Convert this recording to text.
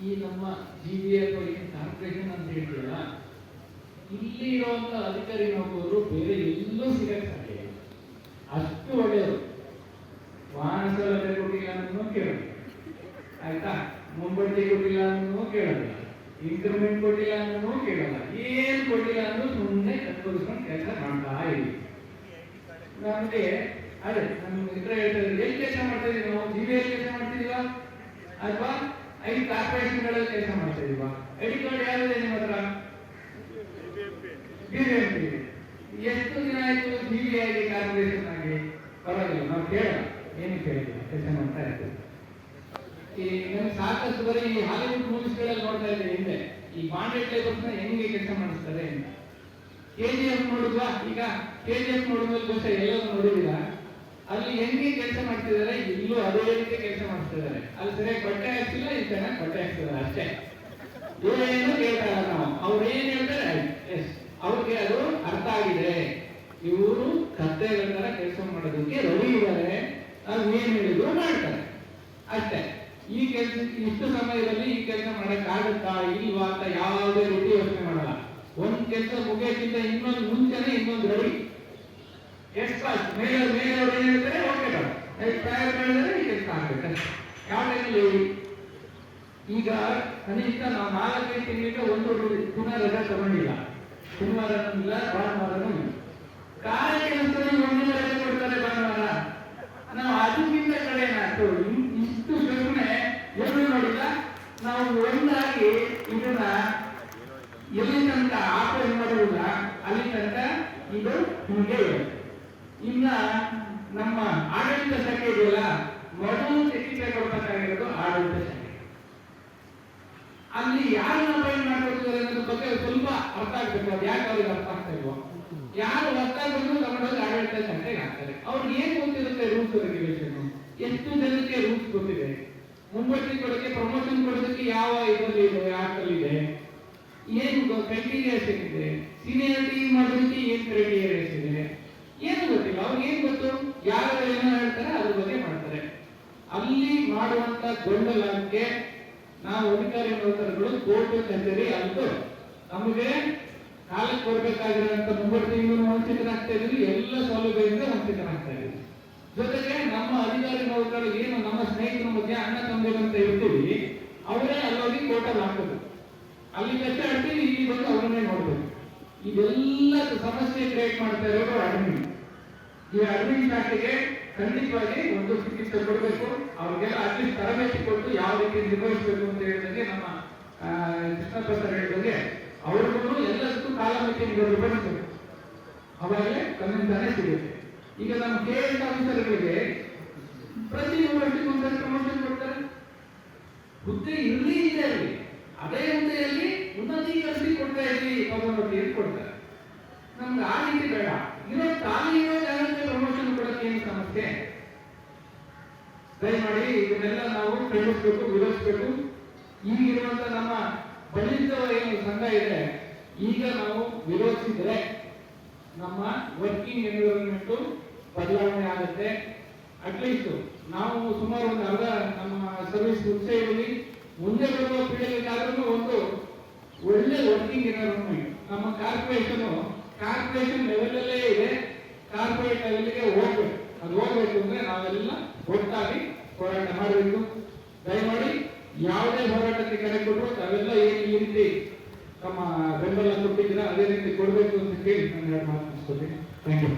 ಈ ನಮ್ಮ GVF corporation ಅಂತ ಹೇಳ್ತೀವಲ್ಲ, ಇಲ್ಲಿ ಇರುವಂತ ಅಧಿಕಾರಿ ನೌಕರರು ಬೇರೆ ಎಲ್ಲೂ ಸಿಗಕ್ಕೆ ಸಾಧ್ಯ ಇಲ್ಲ. ಅಷ್ಟು ಒಳ್ಳೆಯವರು. ವಾಹನ ಸೌಲಭ್ಯ ಕೊಟ್ಟಿಲ್ಲ ಅನ್ನೋ ಕೇಳೋದು, ಆಯ್ತಾ, ಮುಂಬಡ್ತಿ ಕೊಟ್ಟಿಲ್ಲ ಅನ್ನೋ ಕೇಳೋದಿಲ್ಲ, ಇನ್ಕ್ರಿಮೆಂಟ್ ಕೊಟ್ಟಿಲ್ಲ ಅನ್ನೋ ಕೇಳಲ್ಲ, ಏನ್ ಕೊಟ್ಟಿಲ್ಲ ಅನ್ನೋ ಸುಮ್ಮನೆ ಕಟ್ಕೊಳಿಸ್ಕೊಂಡು ಕೆಲಸ ಮಾಡ್ತಾ ಇದ್ದೀವಿ. ನಮಗೆ ಅದೇ ನಮ್ಮ ಮಿತ್ರ ಹೇಳ್ತಾರೆ, ಎಲ್ಲಿ ಕೆಲಸ ಮಾಡ್ತಾ ಇದೀವಿ ನಾವು? GVF ಕೆಲಸ ಮಾಡ್ತಿದೀವ ಅಥವಾ 5 ಕಾರ್ಪೊರೇಷನ್ಗಳಲ್ಲಿ ಕೆಲಸ ಮಾಡ್ತಾ ಇದೀವ? ಐಡಿ ಕಾರ್ಡ್ ಯಾರಿದೆ ನಿಮ್ಮ ಹತ್ರ? BBMP. ಎಷ್ಟು ದಿನ ಆಯ್ತು GVI ಕಾರ್ಪೊರೇಷನ್ ಆಗಿ? ಪರವಾಗಿಲ್ಲ, ನಾವು ಕೇಳೋಣ, ಏನು ಕೇಳಿಲ್ಲ, ಕೆಲಸ ಮಾಡ್ತಾ ಇರ್ತೀವಿ. ಈ ನಮ್ಗೆ ಸಾಕಷ್ಟು ಬರೀ ಈ ಹಾಲಿವುಡ್ ಮೂವೀಸ್ಗಳಲ್ಲಿ ನೋಡ್ತಾ ಇದ್ದೇವೆ ಹಿಂದೆ, ಈ ಬಾಂಡೆಡ್ ಲೇಬರ್ಸ್ನ ಹೆಂಗೆ ಕೆಲಸ ಮಾಡಿಸ್ತಾರೆ ಅಂತ. KGF ನೋಡಿದ್ವಾ? ಈಗ KGF ನೋಡಿದ್ಮೇಲೆ ಗೊತ್ತ ಎಲ್ಲರೂ ನೋಡಿದಿಲ್ಲ, ಅಲ್ಲಿ ಹೆಂಗೆ ಕೆಲಸ ಮಾಡ್ತಿದ್ದಾರೆ, ಇಲ್ಲೂ ಅದೇ ರೀತಿ ಕೆಲಸ ಮಾಡ್ತಿದ್ದಾರೆ. ಅಲ್ಲಿ ಸರಿಯಾಗಿ ಬಟ್ಟೆ ಹಾಕ್ತಿಲ್ಲ, ಈ ಚೆನ್ನಾಗಿ ಬಟ್ಟೆ ಹಾಕ್ತಿದ್ದಾರೆ ಅಷ್ಟೇ. ಏನು ಕೇಳ್ತಾ ಇಲ್ಲ ನಾವು, ಅವ್ರು ಏನ್ ಹೇಳ್ತಾರೆ ಎಸ್ ಅವ್ರಿಗೆ ಅದು ಅರ್ಥ ಆಗಿದೆ. ಇವರು ಕತ್ತೆಗಳ ತರ ಕೆಲಸ ಮಾಡೋದಕ್ಕೆ ರೆಡಿ ಇದ್ದಾರೆ, ನಾವು ಏನ್ ಹೇಳಿದ್ರು ಮಾಡ್ತಾರೆ ಅಷ್ಟೇ. ಈ ಕೆಲಸ ಇಷ್ಟು ಸಮಯದಲ್ಲಿ ಈ ಕೆಲಸ ಮಾಡಕ್ ಆಗುತ್ತಾ ಇಲ್ವಾ ಅಂತ ಯಾವುದೇ ರೀತಿ ಯೋಚನೆ ಮಾಡಲ್ಲ. ಒಂದ್ ಕೆಲಸ ಮುಗಿಯಕ್ಕಿಂತ ಇನ್ನೊಂದು ಮುಂಚೆನೆ ಇನ್ನೊಂದು ರೆಡಿ. ಎಷ್ಟು ಮೇಲೆ ಅವ್ರು ಏನ್ ಹೇಳ್ತಾರೆ, ಓಕೆ ಹೇಳಿದ್ರೆ ಈ ಕೆಲಸ ಆಗ್ಬೇಕು. ಯಾವ ಟೈಮಲ್ಲಿ ಈಗ ಕನಿಷ್ಠ ನಾವು 4-5 ತಿಂಗಳಿಗೆ ಒಂದು ದಿನ ರಜೆ ತಗೊಂಡಿಲ್ಲ, ಶನಿವಾರನೂ ಇಲ್ಲ, ಭಾನುವಾರನೂ ಇಲ್ಲ. ಕಾರ್ಯಕೆಲಸದಲ್ಲಿ ಒಂದಿನ ರಜೆ ಕೊಡ್ತಾರೆ ಭಾನುವಾರ. ನಾವು ಅದಕ್ಕಿಂತ ಕಡೆ ಏನಾಯ್ತು, ಇಷ್ಟು ಯೋಚನೆ ಏನು ನೋಡಿಲ್ಲ. ನಾವು ಒಂದಾಗಿ ಇದನ್ನ ಎಲ್ಲಿ ತನಕ ಆಪರೇಟ್ ಮಾಡುವುದಿಲ್ಲ ಅಲ್ಲಿ ತನಕ ಇದು ಹಿಂಗೆ ಇದೆ. ಇನ್ನ ನಮ್ಮ ಆಡಳಿತ ಶಾಖೆ ಇದೆಯಲ್ಲ, ಮೊದಲು ಚಿಕಿತ್ಸೆ ಕೊಡ್ಬೇಕಾಗಿರೋದು ಆಡಳಿತ ಶಾಖೆ. ಅಲ್ಲಿ ಯಾರನ್ನ ಅಪಾಯಿಂಟ್ ಮಾಡ್ಕೊಳ್ತಿದ್ದಾರೆ ಅನ್ನೋದ್ರ ಬಗ್ಗೆ ಸ್ವಲ್ಪ ಅರ್ಥ ಆಗ್ಬೇಕು. ಅದು ಯಾಕೆ ಅವ್ರಿಗೆ ಅರ್ಥ ಆಗ್ತಾ ಇಲ್ವೋ, ಯಾರು ಅರ್ಥ ಆಗಬೇಕು ತಗೊಂಡೋಗಿ ಆಡಳಿತ ಶಾಖೆಗೆ ಹಾಕ್ತಾರೆ. ಅವ್ರಿಗೆ ಏನ್ ಗೊತ್ತಿರುತ್ತೆ ರೂಲ್ಸ್ ರೆಗ್ಯುಲೇಷನ್, ಎಷ್ಟು ಜನಕ್ಕೆ ರೂಲ್ಸ್ ಗೊತ್ತಿದೆ, ಮುಂಬಡ್ತಿ ಕೊಡಕ್ಕೆ ಪ್ರಮೋಷನ್ ಕೊಡೋದಕ್ಕೆ ಯಾವ ಇದರಲ್ಲಿ ಇದೆ, ಆಕ್ಟಲ್ಲಿ ಇದೆ, ಏನು ಕ್ರೈಟೀರಿಯಾಸ್ ಏನಿದೆ, ಸೀನಿಯಾರಿಟಿ ಮಾಡೋದಕ್ಕೆ ಏನ್ ಕ್ರೈಟೀರಿಯಾಸ್ ಇದೆ, ಏನು ಗೊತ್ತಿಲ್ಲ. ಅವ್ರಿಗೆ ಏನ್ ಗೊತ್ತು, ಯಾರು ಏನೋ ಹೇಳ್ತಾರೆ ಅದ್ರ ಬಗ್ಗೆ ಮಾಡ್ತಾರೆ. ಅಲ್ಲಿ ಮಾಡುವಂತ ಗೊಂದಲಕ್ಕೆ ನಾವು ಅಧಿಕಾರಿ ನೌಕರರು ಕೋರ್ಟ್ ಕಚೇರಿ ಅಲ್ದು ನಮಗೆ ಕಾಲಕ್ಕೆ ಕೊಡ್ಬೇಕಾಗಿರುವಂತ ಮುಂಬಡ್ತಿಯಿಂದ ವಂಚಿತರಾಗ್ತಾ ಇದೀವಿ, ಎಲ್ಲ ಸೌಲಭ್ಯದಿಂದ ವಂಚಿತರಾಗ್ತಾ ಇದೀವಿ. ಜೊತೆಗೆ ನಮ್ಮ ಅಧಿಕಾರಿ ನೌಕರರು ಏನು ನಮ್ಮ ಸ್ನೇಹಿತರ ಮಧ್ಯೆ ಅಣ್ಣ ತಮ್ಮಂತ ಇರ್ತೀವಿ, ಅವರೇ ಅಲ್ಲೋಗಿ ಕೋರ್ಟಲ್ಲಿ ಹಾಕೋದು, ಅಲ್ಲಿ ಕಷ್ಟ ಆಡ್ತೀವಿ, ಇಲ್ಲಿ ಬಂದು ಅವರನ್ನೇ ನೋಡ್ಬೇಕು. ಇದೆಲ್ಲ ಸಮಸ್ಯೆ ಕ್ರಿಯೇಟ್ ಮಾಡ್ತಾ ಇರೋದು ಅಡ್ಮಿನ್. ಈ ಅಡ್ಮಿನ್ ಶಾಖೆಗೆ ಖಂಡಿತವಾಗಿ ಒಂದು ಚಿಕಿತ್ಸೆ ಕೊಡಬೇಕು. ಅವ್ರಿಗೆಲ್ಲ ಅಟ್ಲೀಸ್ಟ್ ತರಬೇತಿ ಕೊಟ್ಟು ಯಾವ ರೀತಿ ನಿರ್ವಹಿಸಬೇಕು ಅಂತ ಹೇಳಿದಂಗೆ ನಮ್ಮ ಕೃಷ್ಣಪ್ಪ ಸರ್ ಹೇಳಿದಂಗೆ ಅವ್ರಿಗೂ ಎಲ್ಲದಕ್ಕೂ ಕಾಲಮಿತಿ ನಿಗದಿಪಡಿಸಬೇಕು, ಅವಾಗಲೇ ಕಮ್ಮಿಂದಾನೆ ಸಿಗುತ್ತೆ. ಈಗ ನಮ್ಮ KS ಆಫೀಸರ್ಗಳಿಗೆ ಪ್ರತಿ ವರ್ಷಕ್ಕೆ ಒಂದಷ್ಟು ಪ್ರಮೋಷನ್ ಕೊಡ್ತಾರೆ. ಹುದ್ದೆ ಇರಲಿ ಇದೆ ಅಲ್ಲಿ, ಅದೇ ಹುದ್ದೆಯಲ್ಲಿ ಉನ್ನತೀಕರಿಸಿ ಕೊಡ್ತಾ ಇರಲಿ ಪದೋನ್ನತಿ ಅಂತ ಕೊಡ್ತಾರೆ. ನಮ್ಗೆ ಆ ರೀತಿ ಬೇಡ. ಇರೋ ಖಾಲಿ ಇರೋ ಜಾಗಕ್ಕೆ ಪ್ರಮೋಷನ್ ಕೊಡಕ್ಕೆ ಏನು ಸಮಸ್ಯೆ? ದಯಮಾಡಿ ಇದನ್ನೆಲ್ಲ ನಾವು ಖಂಡಿಸಬೇಕು, ವಿರೋಧಿಸಬೇಕು. ಈಗಿರುವಂತ ನಮ್ಮ ಬಲಿತ ಏನು ಸಂಘ ಇದೆ, ಈಗ ನಾವು ವಿರೋಧಿಸಿದ್ರೆ ನಮ್ಮ ವರ್ಕಿಂಗ್ ಎನ್ವಿರಾನ್ಮೆಂಟ್ ಬದಲಾವಣೆ ಆಗುತ್ತೆ. ಅಟ್ಲೀಸ್ಟ್ ನಾವು ಸುಮಾರು ಒಂದು ಅರ್ಧ ನಮ್ಮ ಸರ್ವಿಸ್ ಮುಗಿಸಿ ಮುಂದೆ ಬರುವ ಪೀಳಿಗೆಗಾದ್ರೂ ಒಂದು ಒಳ್ಳೆ ವರ್ಕಿಂಗ್ ಎನ್ವಿರಾನ್ಮೆಂಟ್. ನಮ್ಮ ಕಾರ್ಪೊರೇಷನ್ ಲೆವೆಲಲ್ಲೇ ಇದೆ, ಕಾರ್ಪೊರೇಟ್ ಲೆವೆಲ್ಗೆ ಹೋಗ್ಬೇಕು. ಅದು ಹೋಗ್ಬೇಕು ಅಂದ್ರೆ ನಾವೆಲ್ಲ ಒಟ್ಟಾಗಿ ಹೋರಾಟ ಮಾಡಬೇಕು. ದಯಮಾಡಿ ಯಾವುದೇ ಹೋರಾಟಕ್ಕೆ ಕರೆ ಕೊಟ್ಟರು ತಾವೆಲ್ಲ ಏನು ಈ ರೀತಿ ತಮ್ಮ ಬೆಂಬಲ ಕೊಟ್ಟಿದ್ದೀರಾ ಅದೇ ರೀತಿ ಕೊಡಬೇಕು ಅಂತ ಕೇಳಿ ನಾನು ಮಾತು ಮುಗಿಸ್ಕೊತೀನಿ. Thank you.